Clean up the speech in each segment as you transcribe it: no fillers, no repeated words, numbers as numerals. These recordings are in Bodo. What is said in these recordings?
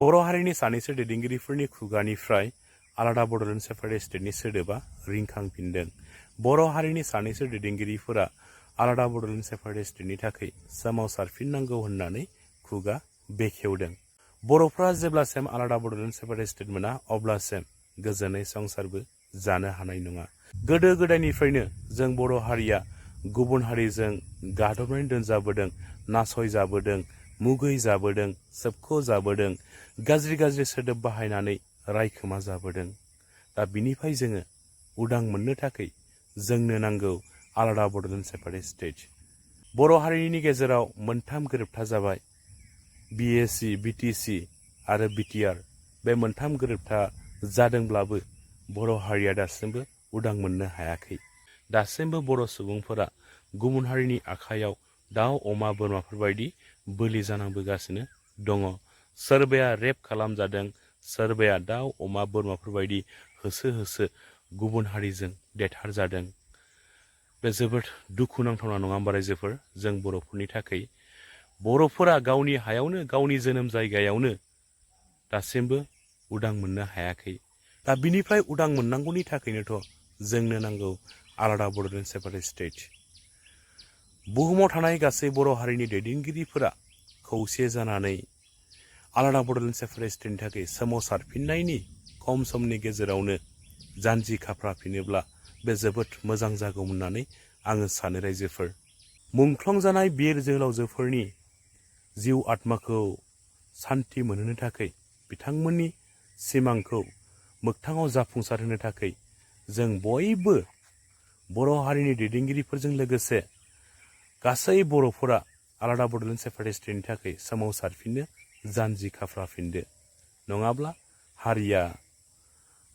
बर' हारिनि सानैसो दैदेनगिरिफोरनि खुगानिफ्राय आलादा बड'लेण्ड सेपारेट स्टेटनि सोदोबा रिंखांफिनदों। बर' हारिनि सानैसो दैदेनगिरिफोरा आलादा बड'लेण्ड सेपारेट स्टेटनि थाखाय सोमावसारफिननांगौ होननानै खुगा बेखेवदों। बर'फ्रा जेब्लासिम आलादा बड'लेण्ड सेपारेट स्टेट मोना अब्लासिम गोजोनै संसारबो जानो हानाय नङा। गोदो गोदायनिफ्रायनो जों बर' हारिया गुबुन हारिजों गादबनानै दोनजाबोदों, नासयजाबोदों, मुगै जाबोदों, सोबख' जाबोदों, गाज्रि गाज्रि सोदोब बाहायनानै रायखोमा जाबोदों। दा बिनिफ्राय जोङो उदां मोननो थाखाय जोंनो नांगौ आलादा बड'लेण्ड सेपारेट स्टेट। बर' हारिनि गेजेराव मोनथाम गोरोबथा जाबाय, BAC, BTC आरो BTR। बे मोनथाम गोरोबथा जादोंब्लाबो बर' हारिया दासिमबो उदां मोननो हायाखै। दासिमबो बर' सुबुंफोरा गुबुन हारिनि आखायाव दाउ, अमा, बोरमाफोर बायदि बोलि जानांबोगासिनो दङ। सोरबाया रेप खालामजादों, सोरबाया दाउ, अमा, बोरमाफोर बायदि होसो होसो गुबुन हारिजों देथारजादों। बे जोबोद दुखुनांथावना नङा होमबा रायजोफोर, जों बर'फोरनि थाखाय। बर'फोरा गावनि हायावनो, गावनि जोनोम जायगायावनो दासिमबो उदां मोननो हायाखै। दा बिनिफ्राय उदां मोननांगौनि थाखायनोथ' जोंनो नांगौ आलादा बड'लेण्ड सेपारेट स्टेट। बुहुमाव थानाय गासै बर' हारिनि दैदेनगिरिफोरा खौसे जानानै आलादा बड'लेण्ड सेपारेट स्टेटनि थाखाय सोमावसारफिननायनि खम समनि गेजेरावनो जानजि खाफ्राफिनोब्ला बे जोबोद मोजां जागौमोन होननानै आङो सानो रायजोफोर। मुंख्लं जानाय बिर जोहोलावजोफोरनि जिउ आत्माखौ सान्थि मोनहोनो थाखाय, बिथांमोननि सिमांखौ मोगथाङाव जाफुंसार होनो थाखाय जों बयबो बर' हारिनि दैदेनगिरिफोरजों लोगोसे गासै बर'फोरा आलादा बड'लेण्ड सेपारेट स्टेटनि थाखाय सोमावसारफिननो जानजि खाफ्राफिनदो। नङाब्ला हारिया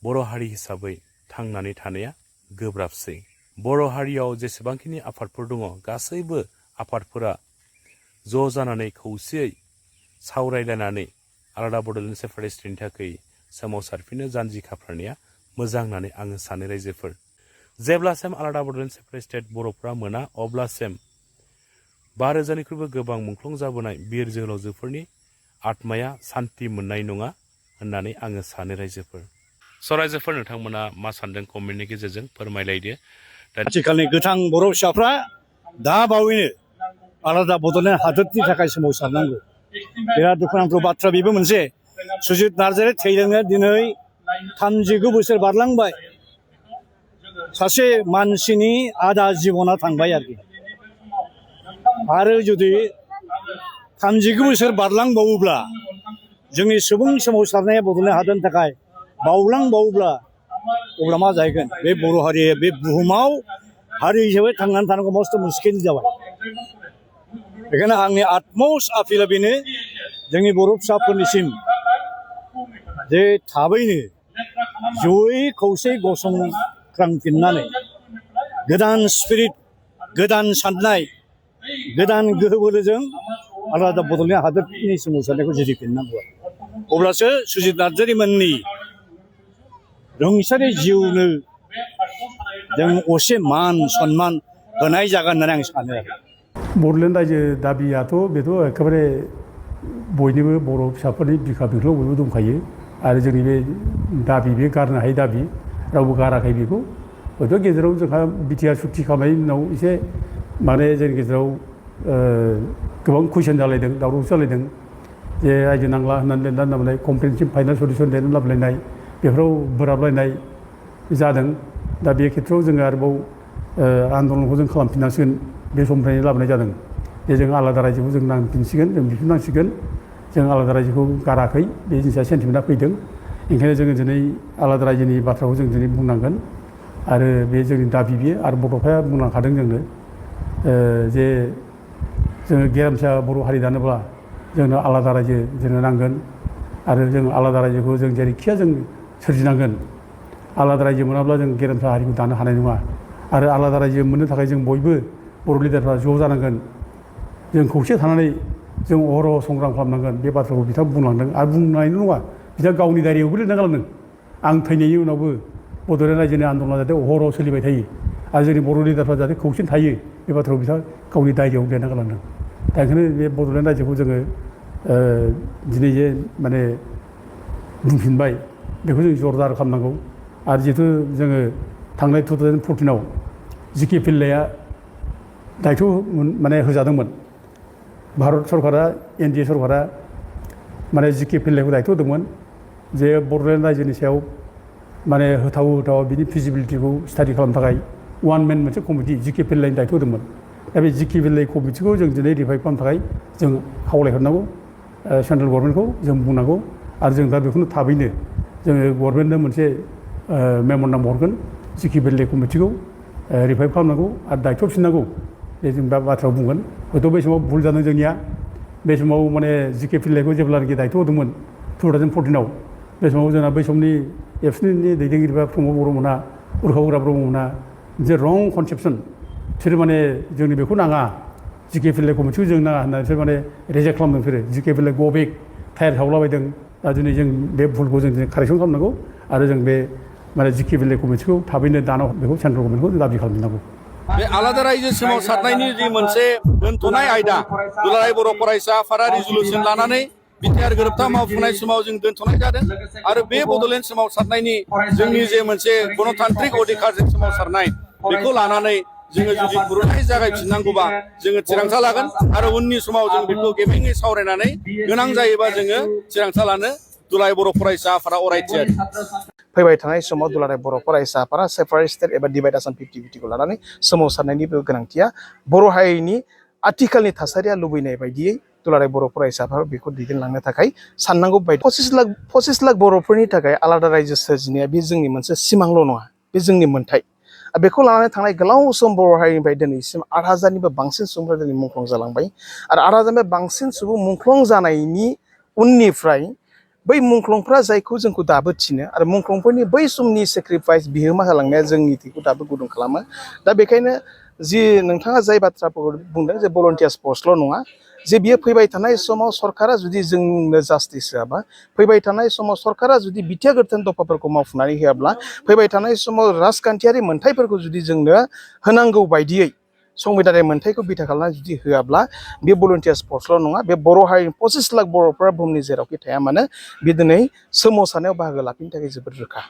बर' हारि हिसाबै थांनानै थानाया गोब्राबसै। बर' हारियाव जेसेबांखिनि आफादफोर दङ, गासैबो आफादफोरा ज' जानानै खौसेयै सावरायलायनानै आलादा बड'लेण्ड सेपारेट स्टेटनि थाखाय सोमावसारफिननो जानजि खाफ्रानाया मोजां होननानै आङो सानो रायजोफोर। जेब्लासिम आलादा बड'लेण्ड सेपारेट स्टेट बर'फ्रा मोना अब्लासिम 5,000निख्रुइबो गोबां मुंख्लं जाबोनाय बिर जोहोलावजोफोरनि आत्माया सान्ति मोननाय नङा होननानै आङो सानो रायजोफोर। रायजोफोर, नोंथांमोना मा सानदों कमेन्टनि गेजेरजों फोरमायलायदो। आथिखालनि गोथां बर' फिसाफ्रा दा बावैनो आलादा बड'लेण्ड हादोरनि थाखाय सोमावसारनांगौ। बिराद दुखुनांथाव बाथ्रा बेबो मोनसे। सुजित नार्जारि थैलांनाया दिनै 39 बोसोर बारलांबाय। सासे मानसिनि आधा जिबना थांबाय आरो जुदि 39 बोसोर बारलांबावोब्ला जोंनि सुबुं सोमावसारनाया बड'लेण्ड हादोरनि थाखाय बावलांबावोब्ला अब्ला मा जाहैगोन? बे बर' हारिया बे बुहुमाव हारि हिसाबै थांनानै थानांगौ मस्त' मुस्किल जाबाय। बेखायनो आंनि आटमस्ट आपिला बेनो, जोंनि बर' फिसाफोरनिसिम जे थाबैनो जयै खौसे गसंख्रांफिननानै गोदान स्पिरिट, गोदान साननाय, गोदान गोहो बोलोजों आलादा बड'लेण्ड हादोरनि सोमावसारनायखौ जुरिफिननांगौ। अब्लासो सुजित नार्जारि मोननि रुंसारि जिउनो जों असे मान सन्मान होनाय जागोन होननानै आं सानो आरो। बड'लेण्ड रायजो दाबियाथ' बेथ' एखेबारे बयनिबो बर' फिसाफोरनि बिखा बिख्लोआव बयबो दंखायो। आरो जोंनि बे दाबि, बे गारनो हायै दाबि, रावबो गाराखै बेखौ। हयथ' गेजेराव जोंहा बिटिआर सुक्ति खालामनायनि उनाव एसे माने जोंनि गेजेराव गोबां कुइसन जालायदों, दावराव जालायदों। जे रायजो नांला होननानै लिरनानै लाबोनाय, कमप्रिहेनसिभ फाइनाल सलिउसन लिरनानै लाबोलायनाय, बेफोराव बोराबलायनाय जादों। दा बे खेत्रआव जोङो आरोबाव आन्दलनखौ जों खालामफिननांसिगोन। बे समनिफ्रायनो लाबोनाय जादों जे जों आलादा रायजोखौ जों नांफिनसिगोन, जों बिफिननांसिगोन। जों आलादा रायजोखौ गाराखै, बे जिनिसा सेन्टिमेन्टआ फैदों। ओंखायनो जोङो दिनै आलादा रायजोनि बाथ्राखौ जों दिनै बुंनांगोन। आरो बे जोंनि दाबि बियो। आरो बड'फाया बुंलांखादों जोंनो जे जोङो गेरेमसा बर' हारि दानोब्ला जोंनो आलादा रायजो जोंनो नांगोन। आरो जों आलादा रायजोखौ जों जेरैखिया जों सोरजिनांगोन। आलादा रायजो मोनाब्ला जों गेरेमसा हारिखौ दानो हानाय नङा। आरो आलादा रायजो मोननो थाखाय जों बयबो बर' लिडारफ्रा ज' जानांगोन। जों खौसे थानानै जों अहरह संग्राम खालामनांगोन। बे बाथ्राखौ बिथाङा बुंलांदों। आरो बुंनायल' नङा, बिथाङा गावनि डायरियावबो लिरना गालांदों, आं थैनायनि उनावबो बड'लेण्ड रायजोनि आन्दलना जाहाथे अहरह सोलिबाय थायो आरो जोंनि बर' लिडारफ्रा जाहाथे खौसेनो थायो, बे बाथ्राखौ बिथाङा गावनि डायरियाव लिरना गालांदों। दा ओंखायनो बे बड'लेण्ड रायजोखौ जोङो दिनै जे माने बुंफिनबाय बेखौ जों जरदार खालामनांगौ आरो जिहेतु जोङो थांनाय 2014 जिके पिल्लाया दायथ' माने होजादोंमोन भारत सरकारा एनडिए सरकारा माने जिके पिल्लायखौ दायथ' होदोंमोन जे बड'लेण्ड रायजोनि सायाव माने होथाव बिनि फिजिबिलिटिखौ स्टाडि खालामनो थाखाय वान मेन मोनसे कमिटि जिके पिल्लायनि दायथ' होदोंमोन दा बे जिके पिल्लाय कमिटिखौ जों दिनै रिभाइभ खालामनो थाखाय जों खावलायहरनांगौ सेन्ट्रेल गभर्नमेन्टखौ जों बुंनांगौ आरो जों दा बेखौनो थाबैनो जोङो गभर्नमेन्टनो मोनसे मेम'रेन्डाम हरगोन जिके पिल्लाय कमिटिखौ रिभाइभ खालामनांगौ आरो दायथ' फिननांगौ बे जों दा बाथ्रायाव बुंगोन हयथ' बै समाव भुल जादों जोंनिया बे समाव माने जिके पिल्लायखौ जेब्लानाखि दायथ' होदोंमोन 2014 बे समाव जोंना बै समनि एबसुनि दैदेनगिरिफ्रा प्रमद बर'मोनहा उर्खाव उग्रा ब्रह्ममोनहा मोनसे रं कनसेप्सन बिसोर माने जोंनि बेखौ नाङा जिके पिल्लाय कमिटिखौ जों नाङा होननानै बिसोर माने रिजेक्ट खालामदों बिसोरो जिके पिल्लाय गो बेक टायार सावलाबायदों दा दिनै जों बे भुलखौ जों दिनै कारेक्सन खालामनांगौ आरो जों बे माने जिके पिल्लाय कमिटिखौ थाबैनो दाना बेखौ सेन्ट्रेल गभर्नमेन्टखौ दाबि खालामनांगौ बे आलादा रायजो सोमावसारनायनि जि मोनसे दोनथ'नाय आयदा दुलाराय बर' फरायसा आफादा रिजलुसन लानानै बिटिआर गोरोबथा मावफुंनाय समाव जों दोनथ'नाय जादों आरो बे बड'लेण्ड सोमावसारनायनि जोंनि जे मोनसे गणतान्त्रिक अधिकारजों सोमावसारनाय बेखौ लानानै जोङो जुदि खुरनाय जागायफिननांगौबा जोङो थिरांथा लागोन आरो उननि समाव जों बेखौ गेबेङै सावरायनानै गोनां जायोबा जोङो थिरांथा लानो दुलाराय बर' फरायसा आफादा अरायथियारि फैबाय थानाय समाव दुलाराय बर' फरायसा आफादा सेपारेट स्टेट एबा डिभाइड आसाम 50-50खौ लानानै सोमावसारनायनिबो गोनांथिया बर' हारिनि आथिखालनि थासारिया लुबैनाय बायदियै दुलाराय बर' फरायसा आफादा बेखौ दैदेनलांनो थाखाय साननांगौ बायदि 25 लाख बर'फोरनि थाखाय आलादा रायजो सोरजिनाया बे जोंनि मोनसे सिमांल' नङा बे जोंनि मोन्थाय बेखौ लानानै थांनाय गोलाव सम बर' हारिनिफ्राय दिनैसिम 8,000निबो बांसिन सुबुंफोरा दिनै मुंख्लं जालांबाय आरो 8,000निबो बांसिन सुबुं मुंख्लं जानायनि उननिफ्राय बै मुंख्लंफ्रा जायखौ जोंखौ दाबो थिनो आरो मुंख्लंफोरनि बै समनि सेक्रिफाइस बिहोमा होलांनाया जोंनि थैखौ दाबो गुदुं खालामो दा बेखायनो जि नोंथाङा जाय बाथ्राफोरखौ बुंदों जे भलन्टियार्स पस्टल' नङा जे बियो फैबाय थानाय समाव सरकारा जुदि जोंनो जास्टिस होआबा फैबाय थानाय समाव सरकारा जुदि बिटिआ गोरोबथानि दफाफोरखौ मावफुंनानै होआब्ला फैबाय थानाय समाव राजखान्थियारि मोन्थायफोरखौ जुदि जोंनो होनांगौ बायदियै संबिधानारि मोन्थायखौ बिथा खालामनानै जुदि होआब्ला बे भलन्टियार्स पस्टल' नङा बे बर' हारिनि 25 लाख बर'फोरा बुहुमनि जेरावखि थाया मानो बे दिनै सोमावसारनायाव बाहागो लाफिननो थाखाय जोबोद रोखा